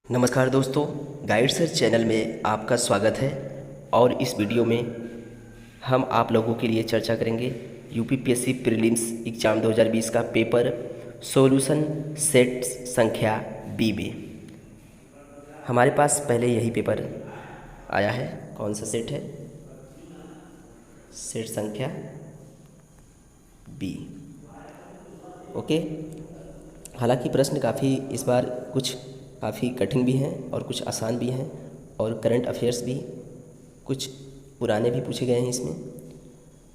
नमस्कार दोस्तों, guide sir channel में आपका स्वागत है। और इस वीडियो में हम आप लोगों के लिए चर्चा करेंगे यूपीपीएससी प्रीलिम्स एग्ज़ाम 2020 का पेपर सॉल्यूशन सेट संख्या बी में। हमारे पास पहले यही पेपर आया है। कौन सा सेट है? सेट संख्या बी। ओके। हालांकि प्रश्न काफ़ी इस बार कुछ काफ़ी कठिन भी हैं और कुछ आसान भी हैं, और करंट अफेयर्स भी कुछ पुराने भी पूछे गए हैं इसमें।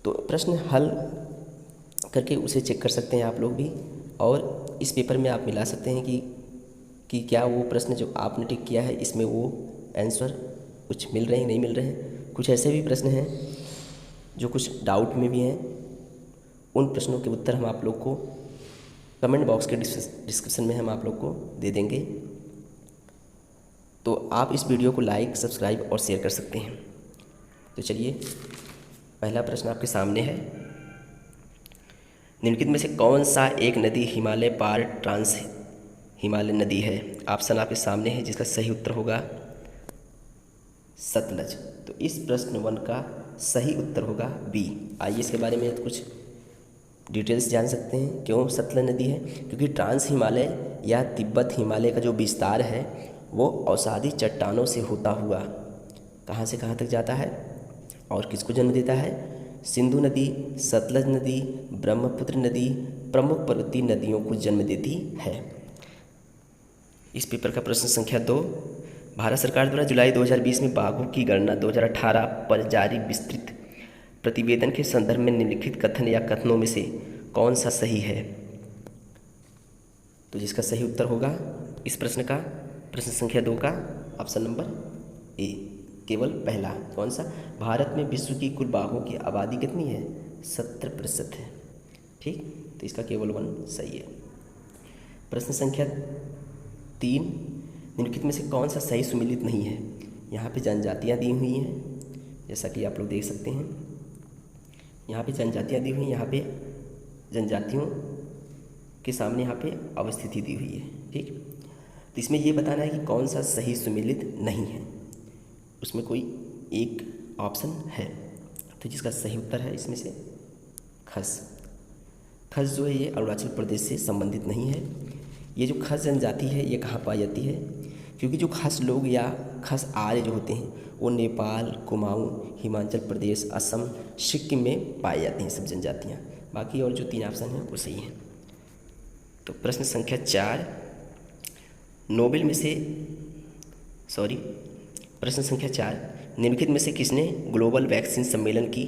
तो प्रश्न हल करके उसे चेक कर सकते हैं आप लोग भी, और इस पेपर में आप मिला सकते हैं कि क्या वो प्रश्न जो आपने टिक किया है इसमें वो आंसर कुछ मिल रहे हैं नहीं मिल रहे हैं। कुछ ऐसे भी प्रश्न हैं जो कुछ डाउट में भी हैं। उन प्रश्नों के उत्तर हम आप लोग को कमेंट बॉक्स के डिस्क्रिप्शन में हम आप लोग को दे देंगे। तो आप इस वीडियो को लाइक, सब्सक्राइब और शेयर कर सकते हैं। तो चलिए, पहला प्रश्न आपके सामने है। निम्नलिखित में से कौन सा एक नदी हिमालय पार ट्रांस हिमालय नदी है? ऑप्शन आपके सामने है, जिसका सही उत्तर होगा सतलज। तो इस प्रश्न 1 का सही उत्तर होगा बी। आइए इसके बारे में कुछ डिटेल्स जान सकते हैं। क्यों सतलज नदी है? क्योंकि ट्रांस हिमालय या तिब्बत हिमालय का जो विस्तार है वो अवसादी चट्टानों से होता हुआ कहाँ से कहाँ तक जाता है और किसको जन्म देता है? सिंधु नदी, सतलज नदी, ब्रह्मपुत्र नदी, प्रमुख पर्वतीय नदियों को जन्म देती है। इस पेपर का प्रश्न संख्या 2। भारत सरकार द्वारा जुलाई 2020 में बाघों की गणना 2018 पर जारी विस्तृत प्रतिवेदन के संदर्भ में निम्नलिखित कथन या कथनों में से कौन सा सही है? तो जिसका सही उत्तर होगा इस प्रश्न का, प्रश्न संख्या 2 का ऑप्शन नंबर ए, केवल पहला। कौन सा? भारत में विश्व की कुल बाघों की आबादी कितनी है? 70% है। ठीक, तो इसका केवल 1 सही है। प्रश्न संख्या 3। निम्नलिखित में से कौन सा सही सुमेलित नहीं है? यहाँ पे जनजातियाँ दी हुई हैं, जैसा कि आप लोग देख सकते हैं। यहाँ पे जनजातियाँ दी हुई हैं, यहाँ पे जनजातियों के सामने यहाँ पे अवस्थिति दी हुई है। ठीक, तो इसमें ये बताना है कि कौन सा सही सुमेलित नहीं है। उसमें कोई एक ऑप्शन है, तो जिसका सही उत्तर है इसमें से खस। खस जो है ये अरुणाचल प्रदेश से संबंधित नहीं है। ये जो खस जनजाति है ये कहाँ पाई जाती है? क्योंकि जो खस लोग या खस आर्य जो होते हैं वो नेपाल, कुमाऊँ, हिमाचल प्रदेश, असम, सिक्किम में पाई जाती हैं सब जनजातियाँ। बाकी और जो 3 ऑप्शन हैं वो सही हैं। तो प्रश्न संख्या 4। नोबेल में से प्रश्न संख्या 4। निम्नलिखित में से किसने ग्लोबल वैक्सीन सम्मेलन की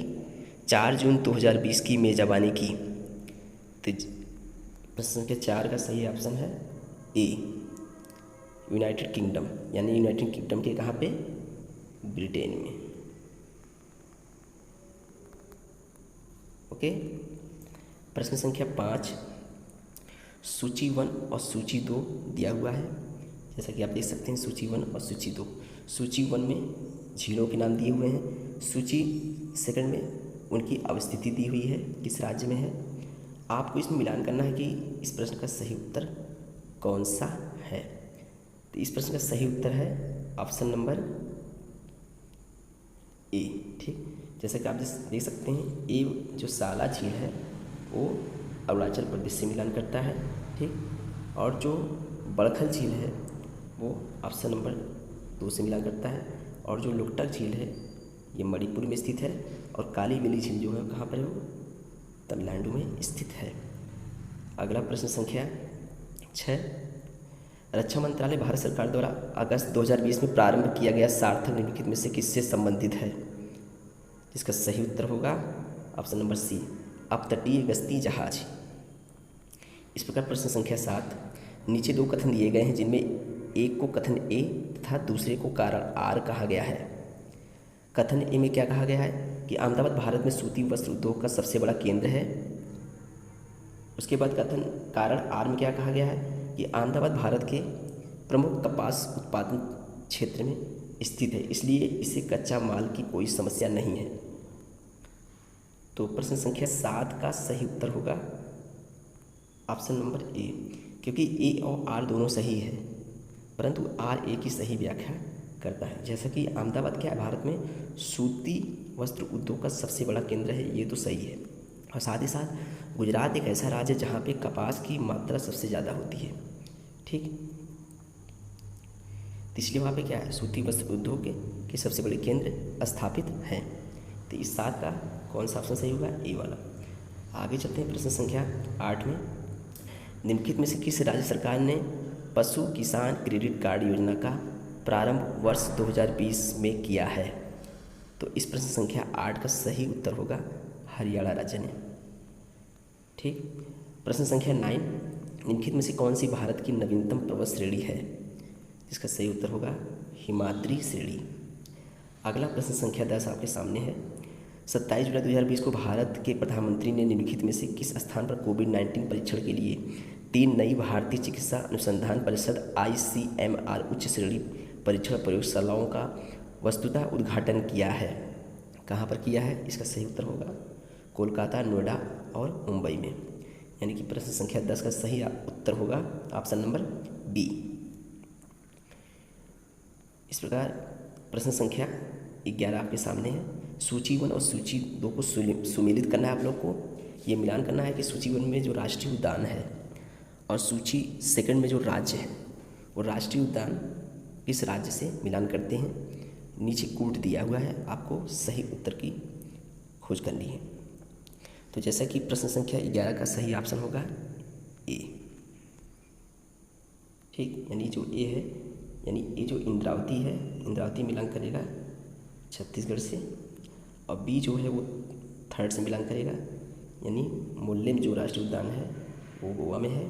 4 जून 2020 की मेज़बानी की? तो प्रश्न संख्या 4 का सही ऑप्शन है ए, यूनाइटेड किंगडम। यानी यूनाइटेड किंगडम के कहाँ पे? ब्रिटेन में। ओके। प्रश्न संख्या 5। सूची 1 और सूची 2 दिया हुआ है, जैसा कि आप देख सकते हैं। सूची 1 और सूची 2। सूची 1 में झीलों के नाम दिए हुए हैं। सूची 2 में उनकी अवस्थिति दी हुई है, किस राज्य में है। आपको इसमें मिलान करना है कि इस प्रश्न का सही उत्तर कौन सा है। तो इस प्रश्न का सही उत्तर है ऑप्शन नंबर ए। ठीक, जैसा कि आप देख सकते हैं, ए जो साला झील है वो अरुणाचल प्रदेश से मिलान करता है। ठीक, और जो बड़खल झील है वो ऑप्शन नंबर 2 से मिलान करता है, और जो लोकटक झील है ये मणिपुर में स्थित है, और काली बेली झील जो है कहाँ पर है? वो तमिलनाडु में स्थित है। अगला प्रश्न संख्या 6। रक्षा मंत्रालय भारत सरकार द्वारा अगस्त 2020 में प्रारंभ किया गया सार्थक निम्नलिखित में से किससे संबंधित है? जिसका सही उत्तर होगा ऑप्शन नंबर सी, अपतटीय गश्ती जहाज। इस प्रकार प्रश्न संख्या 7। नीचे 2 कथन दिए गए हैं, जिनमें एक को कथन ए तथा दूसरे को कारण आर कहा गया है। कथन ए में क्या कहा गया है कि अहमदाबाद भारत में सूती वस्त्र उद्योग का सबसे बड़ा केंद्र है। उसके बाद कथन कारण आर में क्या कहा गया है कि अहमदाबाद भारत के प्रमुख कपास उत्पादन क्षेत्र में स्थित है, इसलिए इसे कच्चा माल की कोई समस्या नहीं है। तो प्रश्न संख्या 7 का सही उत्तर होगा ऑप्शन नंबर ए, क्योंकि ए और आर दोनों सही है। परंतु RA की सही व्याख्या करता है। जैसा कि अहमदाबाद क्या है, भारत में सूती वस्त्र उद्योग का सबसे बड़ा केंद्र है, ये तो सही है। और साथ ही साथ गुजरात एक ऐसा राज्य है जहाँ पे कपास की मात्रा सबसे ज़्यादा होती है, ठीक। तो इसलिए वहाँ पे क्या है, सूती वस्त्र उद्योग के सबसे बड़े केंद्र स्थापित हैं। तो इस 7 का कौन सा ऑप्शन सही होगा, ए वाला। आगे चलते हैं प्रश्न संख्या 8 में। निम्नलिखित में से किस राज्य सरकार ने पशु किसान क्रेडिट कार्ड योजना का प्रारंभ वर्ष 2020 में किया है? तो इस प्रश्न संख्या 8 का सही उत्तर होगा हरियाणा राज्य ने, ठीक। प्रश्न संख्या 9, निम्नलिखित में से कौन सी भारत की नवीनतम पर्वत श्रेणी है? इसका सही उत्तर होगा हिमाद्री श्रेणी। अगला प्रश्न संख्या 10 आपके सामने है। 27 जुलाई 2020 को भारत के प्रधानमंत्री ने निम्नलिखित में से किस स्थान पर कोविड-19 परीक्षण के लिए 3 नई भारतीय चिकित्सा अनुसंधान परिषद ICMR उच्च श्रेणी परीक्षण प्रयोगशालाओं का वस्तुतः उद्घाटन किया है? कहाँ पर किया है? इसका सही उत्तर होगा कोलकाता, नोएडा और मुंबई में। यानी कि प्रश्न संख्या 10 का सही उत्तर होगा ऑप्शन नंबर बी। इस प्रकार प्रश्न संख्या 11 आपके सामने है। सूची 1 और सूची 2 को सुमेलित करना है आप लोग को। ये मिलान करना है कि सूची 1 में जो राष्ट्रीय उद्यान है और सूची 2 में जो राज्य है वो राष्ट्रीय उद्यान किस राज्य से मिलान करते हैं। नीचे कोड दिया हुआ है, आपको सही उत्तर की खोज करनी है। तो जैसा कि प्रश्न संख्या 11 का सही ऑप्शन होगा ए, ठीक। यानी जो ए है, यानी ये जो इंद्रावती है, इंद्रावती मिलान करेगा छत्तीसगढ़ से, और बी जो है वो 3rd से मिलान करेगा, यानी मुल्लेम जो राष्ट्रीय उद्यान है वो गोवा में है,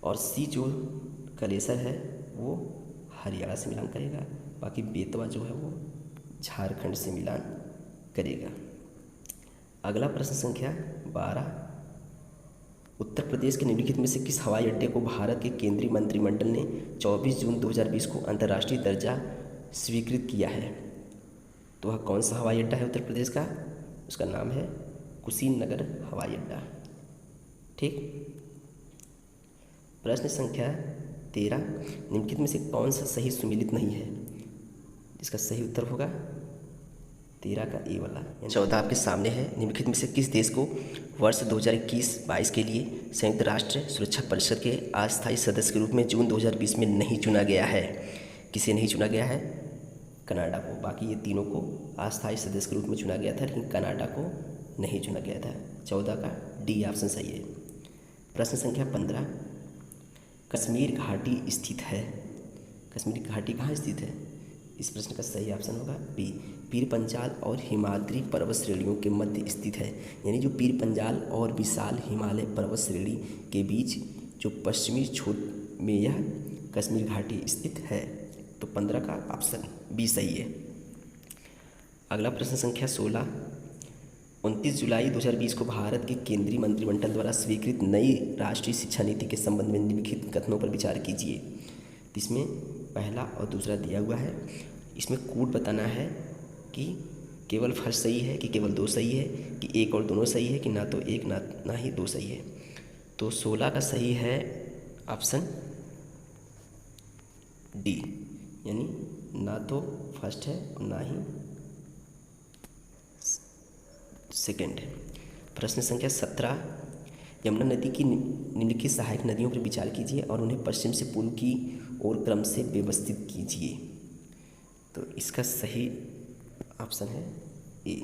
और सी जो कलेसर है वो हरियाणा से मिलान करेगा, बाकी बेतवा जो है वो झारखंड से मिलान करेगा। अगला प्रश्न संख्या 12, उत्तर प्रदेश के निम्नलिखित में से किस हवाई अड्डे को भारत के केंद्रीय मंत्रिमंडल ने 24 जून 2020 को अंतर्राष्ट्रीय दर्जा स्वीकृत किया है? तो वह कौन सा हवाई अड्डा है उत्तर प्रदेश का? उसका नाम है कुशीनगर हवाई अड्डा, ठीक। प्रश्न संख्या 13, निम्नलिखित में से कौन सा सही सुमेलित नहीं है? इसका सही उत्तर होगा 13 का ए वाला। 14 आपके सामने है। निम्नलिखित में से किस देश को वर्ष 2021-22 के लिए संयुक्त राष्ट्र सुरक्षा परिषद के अस्थायी सदस्य के रूप में जून 2020 में नहीं चुना गया है? किसे नहीं चुना गया है? कनाडा को। बाकी ये तीनों को अस्थायी सदस्य के रूप में चुना गया था, लेकिन कनाडा को नहीं चुना गया था। 14 का डी ऑप्शन सही है। प्रश्न संख्या 15, कश्मीर घाटी स्थित है। कश्मीर घाटी कहाँ स्थित है? इस प्रश्न का सही ऑप्शन होगा बी, पीर पंजाल और हिमाद्री पर्वत श्रेणियों के मध्य स्थित है। यानी जो पीर पंजाल और विशाल हिमालय पर्वत श्रेणी के बीच जो पश्चिमी छोर में यह कश्मीर घाटी स्थित है। तो 15 का ऑप्शन बी सही है। अगला प्रश्न संख्या 16, 29 जुलाई 2020 को भारत के केंद्रीय मंत्रिमंडल द्वारा स्वीकृत नई राष्ट्रीय शिक्षा नीति के संबंध में निम्नलिखित कथनों पर विचार कीजिए। इसमें पहला और दूसरा दिया हुआ है। इसमें कोड बताना है कि केवल फर्स्ट सही है, कि केवल 2 सही है, कि एक और दोनों सही है, कि ना तो एक ना ही 2 सही है। तो 16 का सही है ऑप्शन डी, यानी ना तो फर्स्ट है और ना ही सेकंड है। प्रश्न संख्या 17, यमुना नदी की निम्नलिखित सहायक नदियों पर विचार कीजिए और उन्हें पश्चिम से पूर्व की ओर क्रम से व्यवस्थित कीजिए। तो इसका सही ऑप्शन है ए।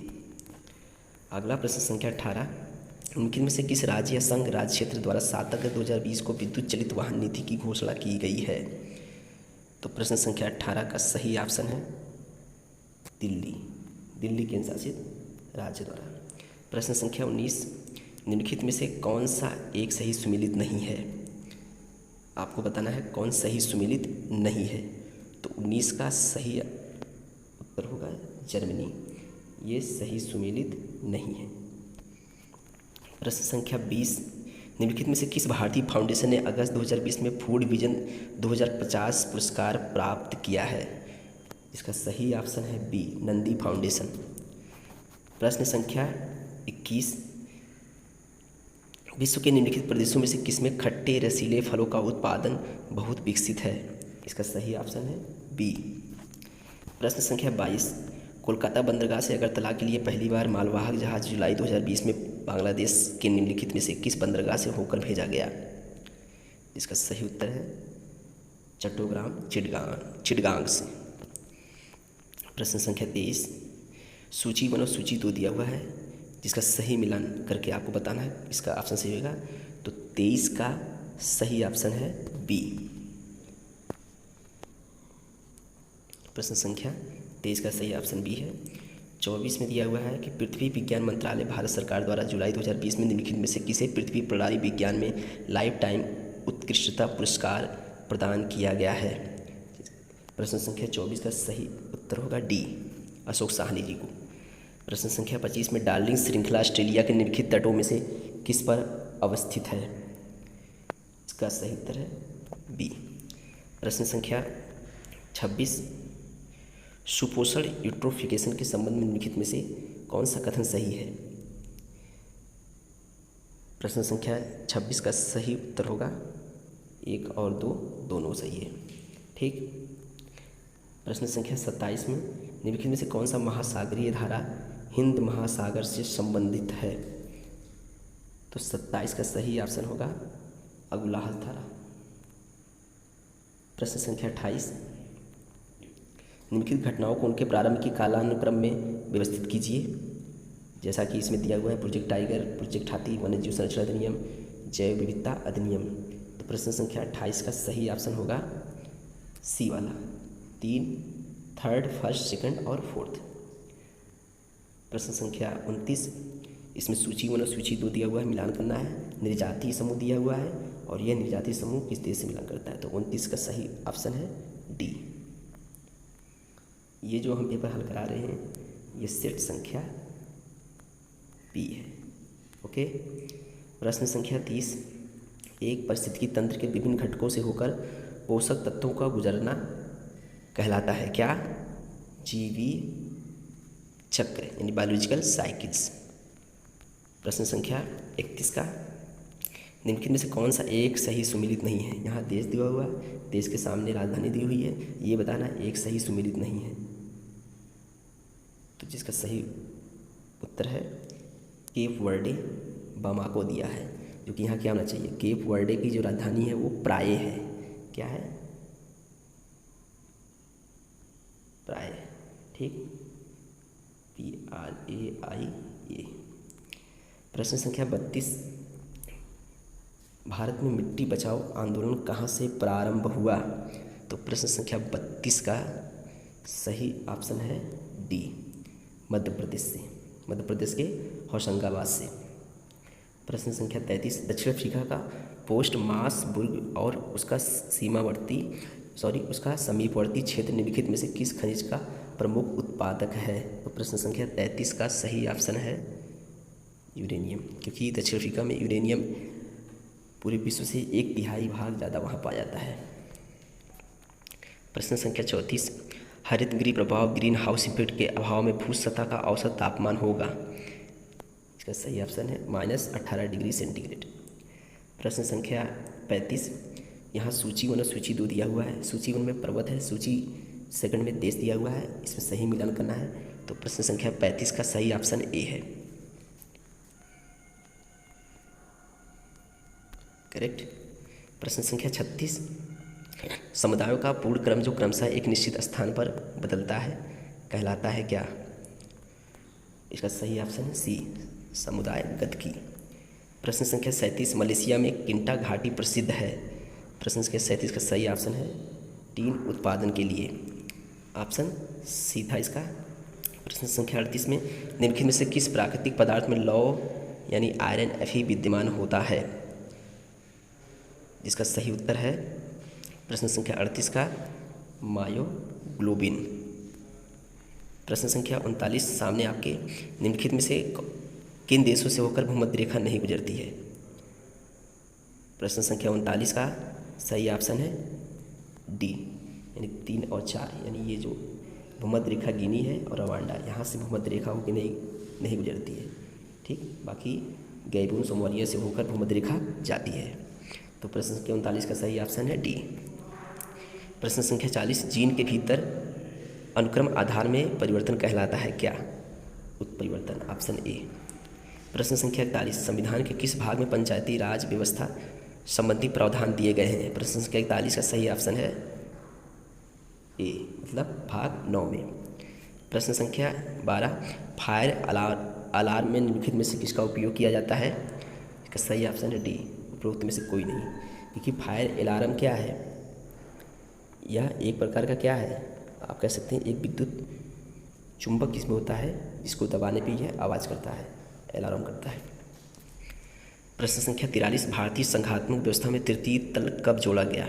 अगला प्रश्न संख्या 18, निम्नलिखित में से किस राज्य या संघ राज्य क्षेत्र द्वारा 7 अगस्त 2020 को विद्युत चलित वाहन नीति की घोषणा की गई है? तो प्रश्न संख्या 18 का सही ऑप्शन है दिल्ली, दिल्ली केंद्र शासित राज्य द्वारा। प्रश्न संख्या 19, निम्नलिखित में से कौन सा एक सही सुमेलित नहीं है? आपको बताना है कौन सही सुमेलित नहीं है। तो 19 का सही उत्तर होगा जर्मनी, ये सही सुमेलित नहीं है। प्रश्न संख्या 20, निम्नलिखित में से किस भारतीय फाउंडेशन ने अगस्त 2020 में फूड विजन 2050 पुरस्कार प्राप्त किया है? इसका सही ऑप्शन है बी, नंदी फाउंडेशन। प्रश्न संख्या 21, विश्व के निम्नलिखित प्रदेशों में से किसमें खट्टे रसीले फलों का उत्पादन बहुत विकसित है? इसका सही ऑप्शन है बी। प्रश्न संख्या 22, कोलकाता बंदरगाह से अगरतला के लिए पहली बार मालवाहक जहाज जुलाई 2020 में बांग्लादेश के निम्नलिखित में से किस बंदरगाह से होकर भेजा गया? इसका सही उत्तर है चट्टोग्राम चिटगांग से। प्रश्न संख्या 23, सूची 1 और सूची 2 दिया हुआ है, जिसका सही मिलान करके आपको बताना है इसका ऑप्शन सही होगा। तो 23 का सही ऑप्शन है बी। प्रश्न संख्या 23 का सही ऑप्शन बी है। 24 में दिया हुआ है कि पृथ्वी विज्ञान मंत्रालय भारत सरकार द्वारा जुलाई 2020 में निम्नलिखित में से किसे पृथ्वी प्रणाली विज्ञान में लाइफ टाइम उत्कृष्टता पुरस्कार प्रदान किया गया है? प्रश्न संख्या 24 का सही उत्तर होगा डी, अशोक साहनी जी को। प्रश्न संख्या 25 में डार्लिंग श्रृंखला ऑस्ट्रेलिया के निम्नलिखित तटों में से किस पर अवस्थित है? इसका सही उत्तर है बी। प्रश्न संख्या 26, सुपोषण यूट्रोफिकेशन के संबंध में निम्नलिखित में से कौन सा कथन सही है? प्रश्न संख्या 26 का सही उत्तर होगा 1 और 2 दोनों सही है। ठीक। प्रश्न संख्या 27 में निम्नलिखित में से कौन सा महासागरीय धारा हिंद महासागर से संबंधित है? तो 27 का सही ऑप्शन होगा अगुलाहस धारा। प्रश्न संख्या 28, निम्नलिखित घटनाओं को उनके प्रारंभ की कालानुक्रम में व्यवस्थित कीजिए। जैसा कि इसमें दिया हुआ है प्रोजेक्ट टाइगर, प्रोजेक्ट हाथी, वन्यजीव संरक्षण अधिनियम, जैव विविधता अधिनियम। तो प्रश्न संख्या 28 का सही ऑप्शन होगा सी वाला, 3, 3rd, 1st, 2nd और 4th। प्रश्न संख्या 29, इसमें सूची 1 और सूची 2 दिया हुआ है, मिलान करना है। निर्जातीय समूह दिया हुआ है और यह निर्जातीय समूह किस देश से मिलान करता है? तो 29 का सही ऑप्शन है डी। ये जो हम पेपर हल करा रहे हैं ये सेट संख्या बी है। ओके। प्रश्न संख्या 30, एक पारिस्थितिकी तंत्र के विभिन्न घटकों से होकर पोषक तत्वों का गुजरना कहलाता है क्या? जीवी चक्र यानी बायोलॉजिकल साइकिल्स। प्रश्न संख्या 31 का, निम्नलिखित में से कौन सा एक सही सुमेलित नहीं है? यहाँ देश दिया हुआ है, देश के सामने राजधानी दी हुई है, ये बताना एक सही सुमेलित नहीं है। तो जिसका सही उत्तर है केप वर्डे बामाको दिया है, जो कि यहाँ क्या होना चाहिए? केप वर्डे की जो राजधानी है वो प्राय है। क्या है? प्राय। ठीक, PRAIA। प्रश्न संख्या 32, भारत में मिट्टी बचाओ आंदोलन कहाँ से प्रारंभ हुआ? तो प्रश्न संख्या 32 का सही ऑप्शन है डी, मध्य प्रदेश से, मध्य प्रदेश के होशंगाबाद से। प्रश्न संख्या 33, दक्षिण अफ्रीका का पोस्ट मार्सबुर्ग और उसका उसका समीपवर्ती क्षेत्र निम्नलिखित में से किस खनिज का प्रमुख उत्पादक है? तो प्रश्न संख्या 33 का सही ऑप्शन है यूरेनियम, क्योंकि दक्षिण अफ्रीका में यूरेनियम पूरे विश्व से 1/3 भाग ज़्यादा वहाँ पाया जाता है। प्रश्न संख्या 34, हरित गृह प्रभाव ग्रीन हाउस इफेक्ट के अभाव में भू सतह का औसत तापमान होगा? इसका सही ऑप्शन है -18 डिग्री सेंटीग्रेड। प्रश्न संख्या 35, यहाँ सूची 1 और सूची 2 दिया हुआ है। सूची 1 में पर्वत है, सूची 2nd में देश दिया हुआ है, इसमें सही मिलान करना है। तो प्रश्न संख्या 35 का सही ऑप्शन ए है, करेक्ट। प्रश्न संख्या 36, समुदायों का पूर्ण क्रम जो क्रमशः एक निश्चित स्थान पर बदलता है कहलाता है क्या? इसका सही ऑप्शन है सी, समुदाय गतिकी। प्रश्न संख्या 37, मलेशिया में किंटा घाटी प्रसिद्ध है। प्रश्न संख्या 37 का सही ऑप्शन है टीन उत्पादन के लिए, ऑप्शन सी था इसका। प्रश्न संख्या 38 में निम्नलिखित में से किस प्राकृतिक पदार्थ में लौह यानी आयरन Fe विद्यमान होता है? जिसका सही उत्तर है प्रश्न संख्या 38 का मायोग्लोबिन। प्रश्न संख्या 39, सामने आपके निम्नलिखित में से किन देशों से होकर भूमध्य रेखा नहीं गुजरती है? प्रश्न संख्या 39 का सही ऑप्शन है डी, यानी 3 और 4, यानी ये जो भूमध्य रेखा गिनी है और रवांडा, यहाँ से भूमध्य रेखा होकर नहीं गुजरती है। ठीक, बाकी गैबून सोमालिया से होकर भूमध्य रेखा जाती है। तो प्रश्न संख्या 39 का सही ऑप्शन है डी। प्रश्न संख्या 40, जीन के भीतर अनुक्रम आधार में परिवर्तन कहलाता है क्या? उत्परिवर्तन, ऑप्शन ए। प्रश्न संख्या 41, संविधान के किस भाग में पंचायती राज व्यवस्था संबंधी प्रावधान दिए गए हैं? प्रश्न संख्या 41 का सही ऑप्शन है ए, मतलब भाग 9 में। प्रश्न संख्या 12, फायर अलार्म में निम्नलिखित में से किसका उपयोग किया जाता है? इसका सही ऑप्शन है डी, उपरोक्त में से कोई नहीं, क्योंकि फायर अलार्म क्या है? यह एक प्रकार का क्या है, आप कह सकते हैं एक विद्युत चुंबक इसमें होता है, जिसको दबाने पे यह आवाज़ करता है, अलार्म करता है। प्रश्न संख्या 43, भारतीय संघात्मक व्यवस्था में तृतीय तल कब जोड़ा गया?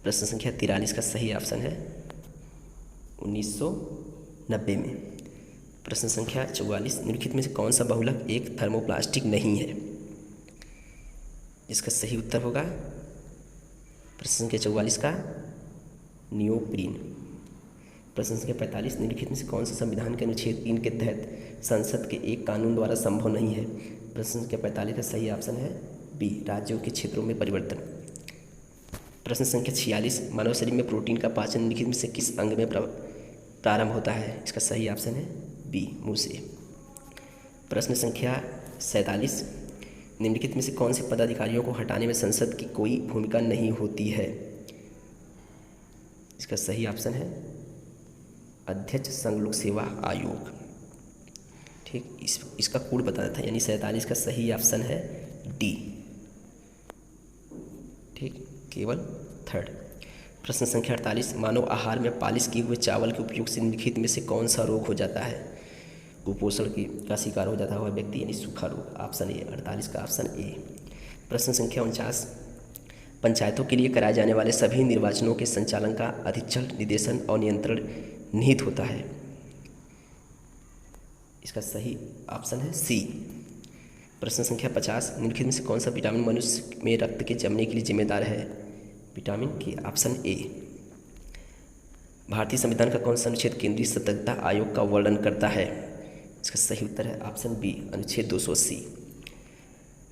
प्रश्न संख्या 43 का सही ऑप्शन है 1990 में। प्रश्न संख्या 44, निम्नलिखित में से कौन सा बहुलक एक थर्मोप्लास्टिक नहीं है? जिसका सही उत्तर होगा प्रश्न संख्या 44 का नियोप्रीन। प्रश्न संख्या 45, निम्नलिखित में से कौन सा संविधान के अनुच्छेद 3 के तहत संसद के एक कानून द्वारा संभव नहीं है? प्रश्न संख्या 45 का सही ऑप्शन है बी, राज्यों के क्षेत्रों में परिवर्तन। प्रश्न संख्या 46, मानव शरीर में प्रोटीन का पाचन निम्नलिखित में से किस अंग में प्रारंभ होता है? इसका सही ऑप्शन है बी, मुंह से। प्रश्न संख्या 47, निम्नलिखित में से कौन से पदाधिकारियों को हटाने में संसद की कोई भूमिका नहीं होती है? इसका सही ऑप्शन है अध्यक्ष संघ लोक सेवा आयोग। ठीक, इसका कोड बताना था, यानी 47 का सही ऑप्शन है डी। ठीक, केवल थर्ड। प्रश्न संख्या 48, मानव आहार में पालिश किए हुए चावल के उपयोग से निम्नलिखित में से कौन सा रोग हो जाता है? कुपोषण का शिकार हो जाता हुआ व्यक्ति, यानी सूखा रोग, ऑप्शन ए। 48 का ऑप्शन ए। प्रश्न संख्या 49, पंचायतों के लिए कराए जाने वाले सभी निर्वाचनों के संचालन का अधिचल निदेशन और नियंत्रण निहित होता है। इसका सही ऑप्शन है सी। प्रश्न संख्या 50, निम्नलिखित में से कौन सा विटामिन मनुष्य में रक्त के जमने के लिए जिम्मेदार है? विटामिन के, ऑप्शन ए। भारतीय संविधान का कौन सा अनुच्छेद केंद्रीय सतर्कता आयोग का वर्णन करता है? इसका सही उत्तर है ऑप्शन बी, अनुच्छेद 280।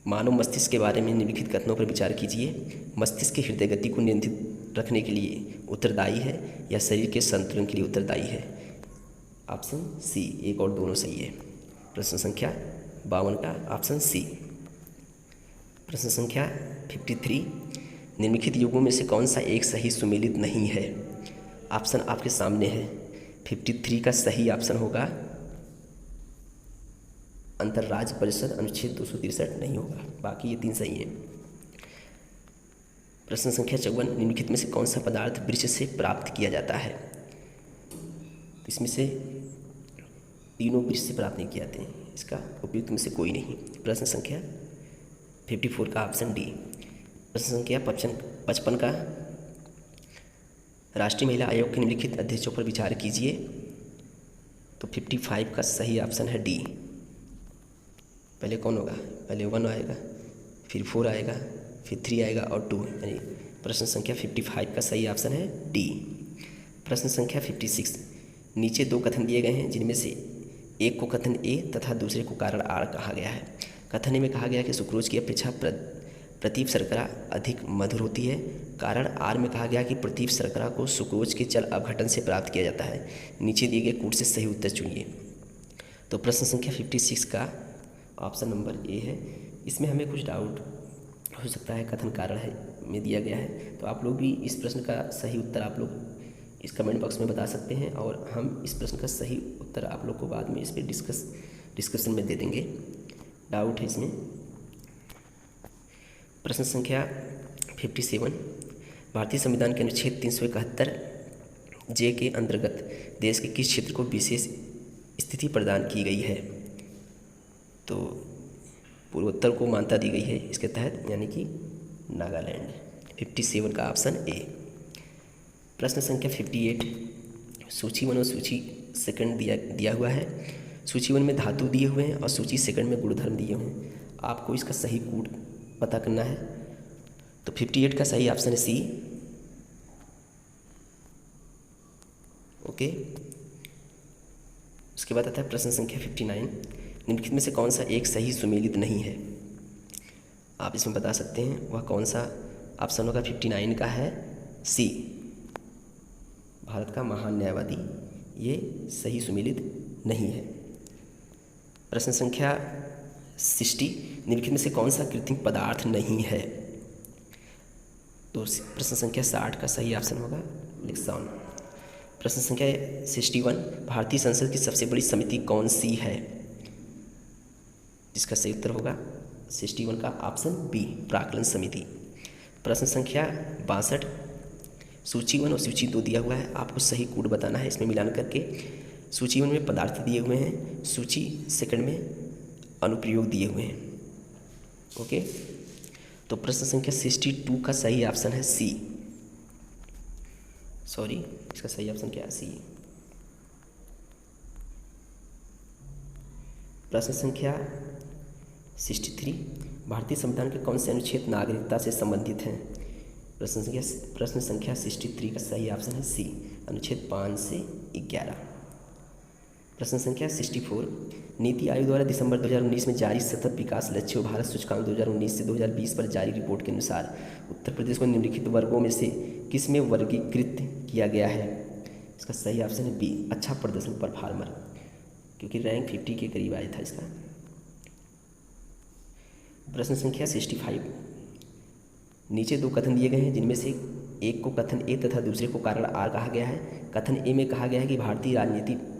मानव मस्तिष्क के बारे में निम्नलिखित कथनों पर विचार कीजिए। मस्तिष्क की हृदय गति को नियंत्रित रखने के लिए उत्तरदायी है या शरीर के संतुलन के लिए उत्तरदायी है? ऑप्शन सी, एक और दोनों सही है। प्रश्न संख्या 52 का ऑप्शन सी। प्रश्न संख्या 53, निम्नलिखित युगों में से कौन सा एक सही सुमेलित नहीं है? ऑप्शन आपके सामने है। 53 का सही ऑप्शन होगा अंतर्राज्य परिषद अनुच्छेद 263 नहीं होगा, बाकी ये 3 सही है। प्रश्न संख्या 54, निम्नलिखित में से कौन सा पदार्थ वृक्ष से प्राप्त किया जाता है? इसमें से तीनों वृक्ष से प्राप्त नहीं किए जाते हैं, इसका उपयुक्त में से कोई नहीं। प्रश्न संख्या 54 का ऑप्शन डी। प्रश्न संख्या 55 का, राष्ट्रीय महिला आयोग के निम्नलिखित अध्यक्षों पर विचार कीजिए। तो 55 का सही ऑप्शन है डी। पहले कौन होगा? पहले 1 आएगा, फिर 4 आएगा, फिर 3 आएगा और 2, यानी प्रश्न संख्या 55 का सही ऑप्शन है डी। प्रश्न संख्या 56, नीचे 2 कथन दिए गए हैं, जिनमें से एक को कथन ए तथा दूसरे को कारण आर कहा गया है। कथन ए में कहा गया कि सुक्रोज की अपेक्षा प्रतीप शर्करा अधिक मधुर होती है। कारण आर में कहा गया कि प्रतीप शर्करा को सुक्रोज के जल अपघटन से प्राप्त किया जाता है। नीचे दिए गए कूट से सही उत्तर चुनिए। तो प्रश्न संख्या 56 का ऑप्शन नंबर ए है। इसमें हमें कुछ डाउट हो सकता है, कथन कारण है में दिया गया है, तो आप लोग भी इस प्रश्न का सही उत्तर आप लोग इस कमेंट बॉक्स में बता सकते हैं, और हम इस प्रश्न का सही उत्तर आप लोग को बाद में इस पर डिस्कशन में दे देंगे। डाउट है इसमें। प्रश्न संख्या 57, भारतीय संविधान के अनुच्छेद 371 जे के अंतर्गत देश के किस क्षेत्र को विशेष स्थिति प्रदान की गई है? तो पूर्वोत्तर को मान्यता दी गई है इसके तहत, यानी कि नागालैंड। 57 का ऑप्शन ए। प्रश्न संख्या 58, सूची 1 और सूची सेकंड दिया हुआ है। सूची 1 में धातु दिए हुए हैं और सूची सेकंड में गुणधर्म दिए हुए हैं। आपको इसका सही कूट पता करना है। तो 58 का सही ऑप्शन है सी। ओके, उसके बाद आता है प्रश्न संख्या 59, निम्नलिखित में से कौन सा एक सही सुमेलित नहीं है? आप इसमें बता सकते हैं वह कौन सा ऑप्शन होगा। 59 का है सी, भारत का महान न्यायवादी, ये सही सुमेलित नहीं है। प्रश्न संख्या 60, निम्नलिखित में से कौन सा कृत्रिम पदार्थ नहीं है? तो प्रश्न संख्या 60 का सही ऑप्शन होगा लिक्सॉन। प्रश्न संख्या 61, भारतीय संसद की सबसे बड़ी समिति कौन सी है? इसका सही उत्तर होगा 61 का ऑप्शन बी, प्राक्कलन समिति। प्रश्न संख्या 62, सूची 1 और सूची 2 दिया हुआ है, आपको सही कोड बताना है इसमें मिलान करके। सूची 1 में पदार्थ दिए हुए हैं, सूची 2 में अनुप्रयोग दिए हुए हैं। ओके, तो प्रश्न संख्या 62 का सही ऑप्शन है सी। सॉरी, इसका सही ऑप्शन क्या है? सी। प्रश्न संख्या 63, भारतीय संविधान के कौन से अनुच्छेद नागरिकता से संबंधित हैं? प्रश्न संख्या 63 का सही ऑप्शन है सी, अनुच्छेद 5 से 11। प्रश्न संख्या 64, नीति आयोग द्वारा दिसंबर 2019 में जारी सतत विकास लक्ष्य और भारत सूचकांक 2019 से 2020 पर जारी रिपोर्ट के अनुसार उत्तर प्रदेश को निम्नलिखित वर्गों में से किस में वर्गीकृत किया गया है? इसका सही ऑप्शन है बी, अच्छा प्रदर्शन परफॉर्मर, क्योंकि रैंक 50 के करीब आया था इसका। प्रश्न संख्या 65, नीचे 2 कथन दिए गए हैं, जिनमें से एक को कथन ए तथा दूसरे को कारण आर कहा गया है। कथन ए में कहा गया है कि भारतीय राजनीतिक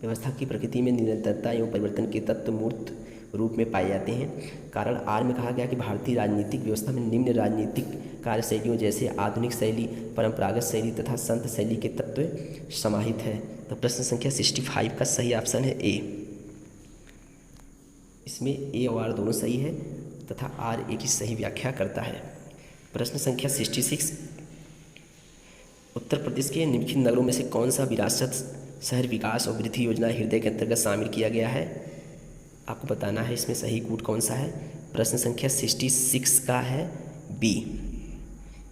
व्यवस्था की प्रकृति में निरंतरता एवं परिवर्तन के तत्व मूर्त रूप में पाए जाते हैं। कारण आर में कहा गया कि भारतीय राजनीतिक व्यवस्था में निम्न राजनीतिक कार्य शैलियों जैसे आधुनिक शैली, परंपरागत शैली तथा संत शैली के तत्व समाहित है। तो प्रश्न संख्या 65 का सही ऑप्शन है ए। इसमें ए और आर दोनों सही है तथा आर ए की सही व्याख्या करता है। प्रश्न संख्या 66, उत्तर प्रदेश के निम्नलिखित नगरों में से कौन सा विरासत शहर विकास और वृद्धि योजना हृदय के अंतर्गत शामिल किया गया है? आपको बताना है इसमें सही कोड कौन सा है। प्रश्न संख्या 66 का है बी,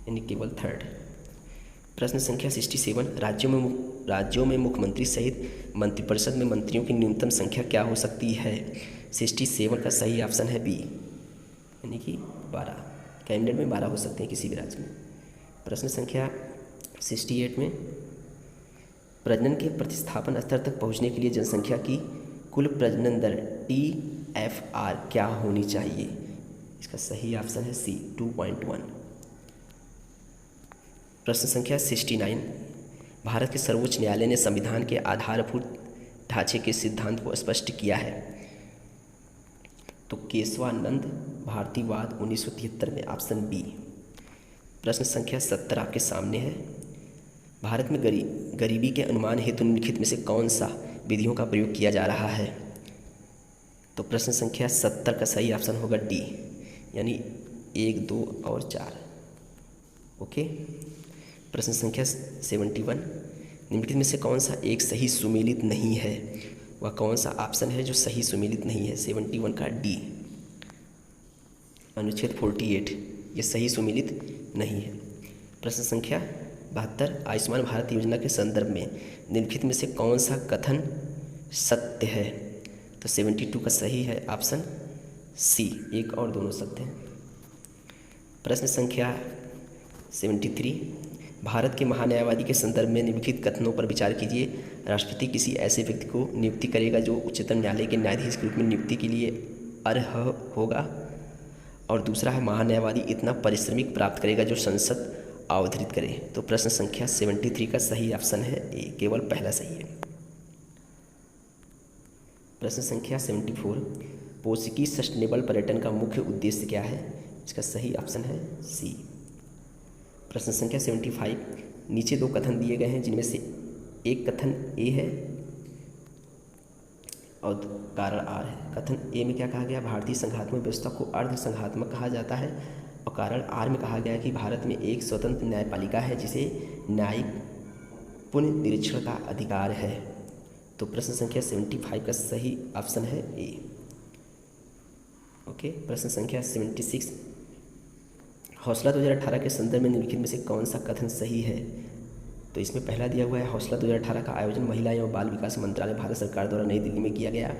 यानी केवल 3rd। प्रश्न संख्या 67, राज्यों में मुख्यमंत्री सहित मंत्रिपरिषद में मंत्रियों की न्यूनतम संख्या क्या हो सकती है? 67 का सही ऑप्शन है बी, यानी कि 12। कैबिनेट में 12 हो सकते हैं किसी भी राज्य में। प्रश्न संख्या 68 में, प्रजनन के प्रतिस्थापन स्तर तक पहुंचने के लिए जनसंख्या की कुल प्रजनन दर TFR क्या होनी चाहिए? इसका सही ऑप्शन है सी, 2.1। प्रश्न संख्या 69, भारत के सर्वोच्च न्यायालय ने संविधान के आधारभूत ढांचे के सिद्धांत को स्पष्ट किया है। तो केशवानंद भारतीवाद 1973 में, ऑप्शन बी। प्रश्न संख्या 70 आपके सामने है, भारत में गरीबी के अनुमान हेतु निम्नलिखित में से कौन सा विधियों का प्रयोग किया जा रहा है? तो प्रश्न संख्या 70 का सही ऑप्शन होगा डी, यानी 1, 2 और 4। ओके, प्रश्न संख्या 71, निम्नलिखित में से कौन सा एक सही सुमेलित नहीं है? वह कौन सा ऑप्शन है जो सही सुमेलित नहीं है? 71 का डी, अनुच्छेद 48, ये सही सुमेलित नहीं है। प्रश्न संख्या 72, आयुष्मान भारत योजना के संदर्भ में निम्नलिखित में से कौन सा कथन सत्य है? तो 72 का सही है ऑप्शन सी, 1 और दोनों सत्य हैं। प्रश्न संख्या 73, भारत के महान्यायवादी के संदर्भ में निम्नलिखित कथनों पर विचार कीजिए। राष्ट्रपति किसी ऐसे व्यक्ति को नियुक्ति करेगा जो उच्चतम न्यायालय के न्यायाधीश के रूप में नियुक्ति के लिए अर्ह होगा। और दूसरा है, महान्यायवादी इतना पारिश्रमिक प्राप्त करेगा जो संसद अवधृत करे। तो प्रश्न संख्या 73 का सही ऑप्शन है ए, केवल पहला सही है। प्रश्न संख्या 74, पोर्चुगीज सस्टेनेबल पर्यटन का मुख्य उद्देश्य क्या है? इसका सही ऑप्शन है सी। प्रश्न संख्या 75, नीचे 2 कथन दिए गए हैं, जिनमें से एक कथन ए है और कारण आर है। कथन ए में क्या कहा गया? भारतीय संघात्मक व्यवस्था को अर्ध संघात्मक कहा जाता है। और कारण आर में कहा गया है कि भारत में एक स्वतंत्र न्यायपालिका है जिसे न्यायिक पुनर्निरीक्षण का अधिकार है। तो प्रश्न संख्या 75 का सही ऑप्शन है ए। ओके, प्रश्न संख्या 76, हौसला 2018 के संदर्भ में निम्नलिखित में से कौन सा कथन सही है? तो इसमें पहला दिया हुआ है, हौसला 2018 का आयोजन महिला एवं बाल विकास मंत्रालय भारत सरकार द्वारा नई दिल्ली में किया गया।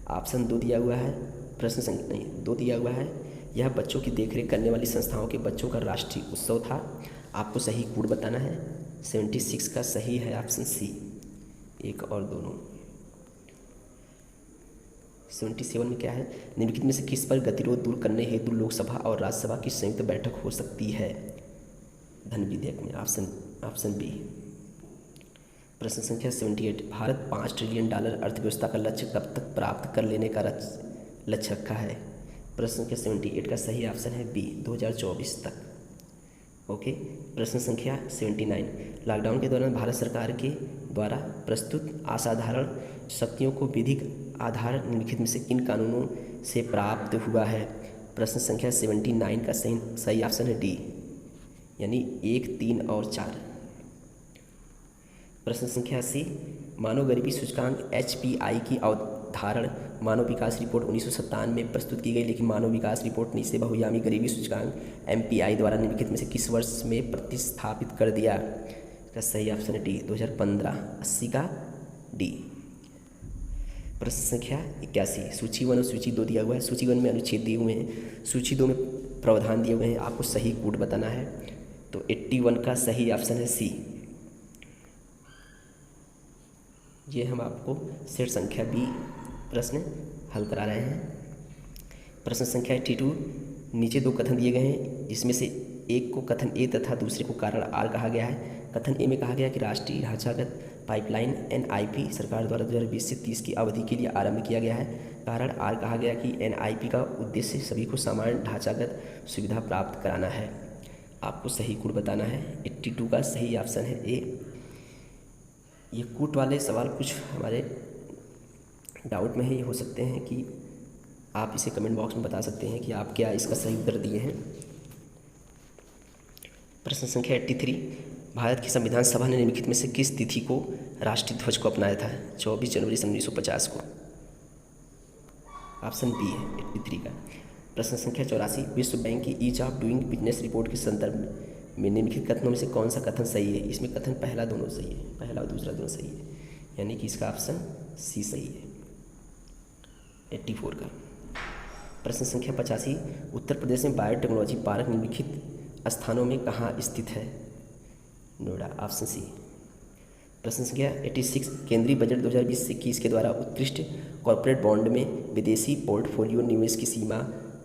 ऑप्शन 2 दिया हुआ है, प्रश्न संख्या नहीं 2 दिया हुआ है, यह बच्चों की देखरेख करने वाली संस्थाओं के बच्चों का राष्ट्रीय उत्सव था। आपको सही कोड बताना है। 76 का सही है ऑप्शन सी, 1 और 2। 77 में क्या है, निम्नलिखित में से किस पर गतिरोध दूर करने हेतु लोकसभा और राज्यसभा की संयुक्त बैठक हो सकती है? धन विधेयक में, ऑप्शन बी। प्रश्न संख्या 78, भारत $5 ट्रिलियन अर्थव्यवस्था का लक्ष्य कब तक प्राप्त कर लेने का लक्ष्य रखा है? प्रश्न संख्या 78 का सही ऑप्शन है बी, 2024 तक। ओके। प्रश्न संख्या 79, लॉकडाउन के दौरान भारत सरकार के द्वारा प्रस्तुत असाधारण शक्तियों को विधिक आधार निम्नलिखित में से किन कानूनों से प्राप्त हुआ है? प्रश्न संख्या 79 का सही ऑप्शन है डी, यानी 1, 3 और 4। प्रश्न संख्या 80, मानव गरीबी सूचकांक HPI की अवधारण मानव विकास रिपोर्ट 1957 में प्रस्तुत की गई, लेकिन मानव विकास रिपोर्ट ने इसे बहुआयामी गरीबी सूचकांक MPI द्वारा निम्नलिखित में से किस वर्ष में प्रतिस्थापित कर दिया? इसका सही ऑप्शन है डी, 2015। 80 का डी। प्रश्न संख्या 81, सूची 1 और सूची 2 दिया हुआ है। सूची 1 में अनुच्छेद दिए हुए हैं, सूची 2 में प्रावधान दिए हुए हैं, आपको सही कोड बताना है। तो 81 का सही ऑप्शन है सी। ये हम आपको सेट संख्या बी प्रश्न हल करा रहे हैं। प्रश्न संख्या 82, नीचे 2 कथन दिए गए हैं, जिसमें से एक को कथन ए तथा दूसरे को कारण आर कहा गया है। कथन ए में कहा गया कि राष्ट्रीय ढांचागत पाइपलाइन NIP सरकार द्वारा 2020 से 30 की अवधि के लिए आरंभ किया गया है। कारण आर कहा गया कि NIP का उद्देश्य सभी को समान ढांचागत सुविधा प्राप्त कराना है। आपको सही कोड बताना है। 82 का सही ऑप्शन है ए। ये कोड वाले सवाल कुछ हमारे डाउट में है, ये हो सकते हैं कि आप इसे कमेंट बॉक्स में बता सकते हैं कि आप क्या इसका सही उत्तर दिए हैं। प्रश्न संख्या 83, भारत की संविधान सभा ने निम्नलिखित में से किस तिथि को राष्ट्रीय ध्वज को अपनाया था? 24 जनवरी 1950 को। ऑप्शन बी है 83 का। प्रश्न संख्या 84, विश्व बैंक की ease of doing business report के संदर्भ में निम्नलिखित कथनों में से कौन सा कथन सही है? इसमें कथन पहला दोनों सही है, पहला और दूसरा दोनों सही है, यानी कि इसका ऑप्शन सी सही है, 84 का। प्रश्न संख्या 85, उत्तर प्रदेश में बायोटेक्नोलॉजी पार्क निम्नलिखित स्थानों में कहाँ स्थित है? Noida, option C. प्रश्न संख्या 86, केंद्रीय बजट 2020 से 21 के द्वारा उत्कृष्ट कॉर्पोरेट बॉन्ड में विदेशी पोर्टफोलियो निवेश की सीमा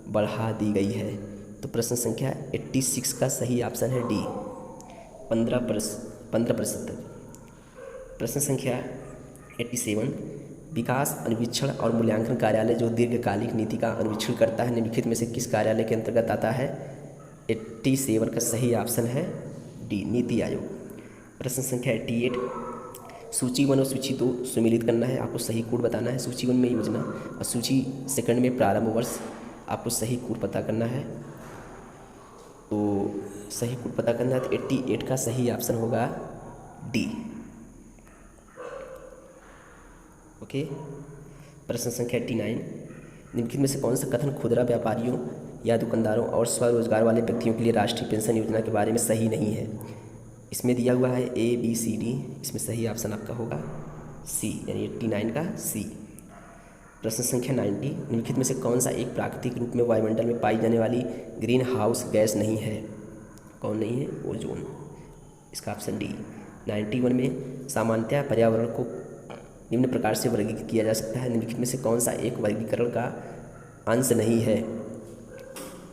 बढ़ा दी गई है। तो प्रश्न संख्या 86 का सही ऑप्शन है डी, 15% तक। प्रश्न संख्या 87, विकास अनुवीक्षण और मूल्यांकन कार्यालय जो दीर्घकालिक नीति का अनुवीक्षण करता है निम्नलिखित में से किस कार्यालय के अंतर्गत आता है? 87 का सही ऑप्शन है डी, नीति आयोग। प्रश्न संख्या 88, सूची 1 और सूची 2 सुमेलित करना है, आपको सही कोड बताना है। सूची 1 में योजना और सूची 2 में प्रारंभ वर्ष, आपको सही कोड पता करना है। तो सही कोड पता करना है, तो 88 का सही ऑप्शन होगा डी। ओके। प्रश्न संख्या 89, निम्नलिखित में से कौन सा कथन खुदरा व्यापारियों या दुकानदारों और स्वरोजगार वाले व्यक्तियों के लिए राष्ट्रीय पेंशन योजना के बारे में सही नहीं है? इसमें दिया हुआ है ABCD, इसमें सही ऑप्शन आपका होगा सी, यानी 89 का सी। प्रश्न संख्या 90, निम्नलिखित में से कौन सा एक प्राकृतिक रूप में वायुमंडल में पाई जाने वाली ग्रीन हाउस गैस नहीं है? कौन नहीं है? ओजोन, इसका ऑप्शन डी। 91 में सामान्यतः पर्यावरण को निम्न प्रकार से वर्गीकृत किया जा सकता है, निम्नलिखित में से कौन सा एक वर्गीकरण का अंश नहीं है?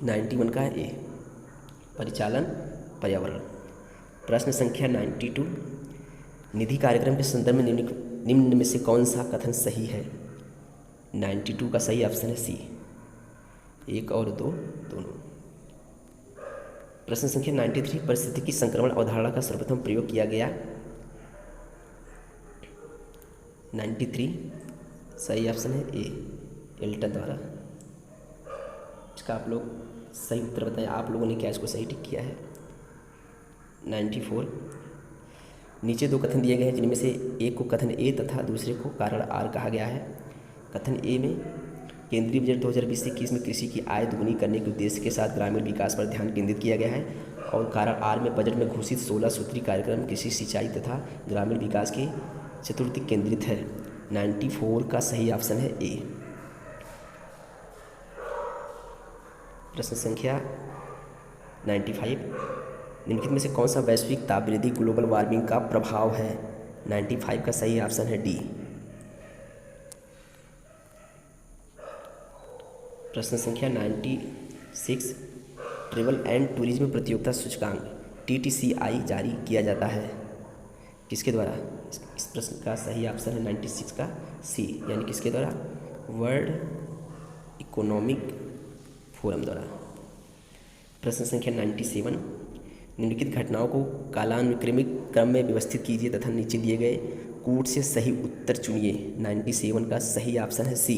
91 का ए, परिचालन पर्यावरण। प्रश्न संख्या 92, निधि कार्यक्रम के संदर्भ में निम्न में से कौन सा कथन सही है? 92 का सही ऑप्शन है सी, 1 और 2 दोनों। प्रश्न संख्या 93, पारिस्थितिकी संक्रमण अवधारणा का सर्वप्रथम प्रयोग किया गया? 93 सही ऑप्शन है ए, एल्टन द्वारा। इसका आप लोग सही उत्तर बताएं, आप लोगों ने क्या इसको सही टिक किया है? 94, नीचे 2 कथन दिए गए हैं, जिनमें से एक को कथन ए तथा दूसरे को कारण आर कहा गया है। कथन ए में केंद्रीय बजट 2020 से 21 में कृषि की आय दोगुनी करने के उद्देश्य के साथ ग्रामीण विकास पर ध्यान केंद्रित किया गया है, और कारण आर में बजट में घोषित 16 सूत्रीय कार्यक्रम कृषि, सिंचाई तथा ग्रामीण विकास के चतुर्थी केंद्रित है। 94 का सही ऑप्शन है ए। प्रश्न संख्या 95, निम्नलिखित में से कौन सा वैश्विक तापवृद्धि ग्लोबल वार्मिंग का प्रभाव है? 95 का सही ऑप्शन है डी। प्रश्न संख्या 96, ट्रेवल एंड टूरिज्म प्रतियोगिता सूचकांक TTCI जारी किया जाता है किसके द्वारा? इस प्रश्न का सही ऑप्शन है 96 का सी, यानी किसके द्वारा? वर्ल्ड इकोनॉमिक फोरम द्वारा। प्रश्न संख्या 97, निम्नलिखित घटनाओं को कालानुक्रमिक क्रम में व्यवस्थित कीजिए तथा नीचे दिए गए कूट से सही उत्तर चुनिए। 97 का सही ऑप्शन है सी।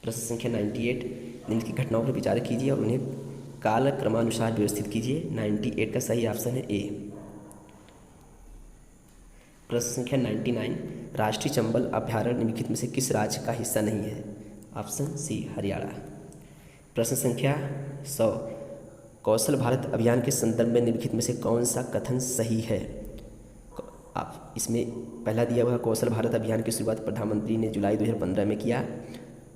प्रश्न संख्या 98, निम्नलिखित घटनाओं पर विचार कीजिए और उन्हें काल क्रमानुसार व्यवस्थित कीजिए। 98 का सही ऑप्शन है ए। प्रश्न संख्या 99, राष्ट्रीय चंबल अभ्यारण्य निम्नलिखित में से किस राज्य का हिस्सा नहीं है? Option C Haryana. प्रश्न संख्या 100, कौशल भारत अभियान के संदर्भ में निम्नलिखित में से कौन सा कथन सही है? आप इसमें पहला दिया हुआ कौशल भारत अभियान की शुरुआत प्रधानमंत्री ने जुलाई 2015 में किया।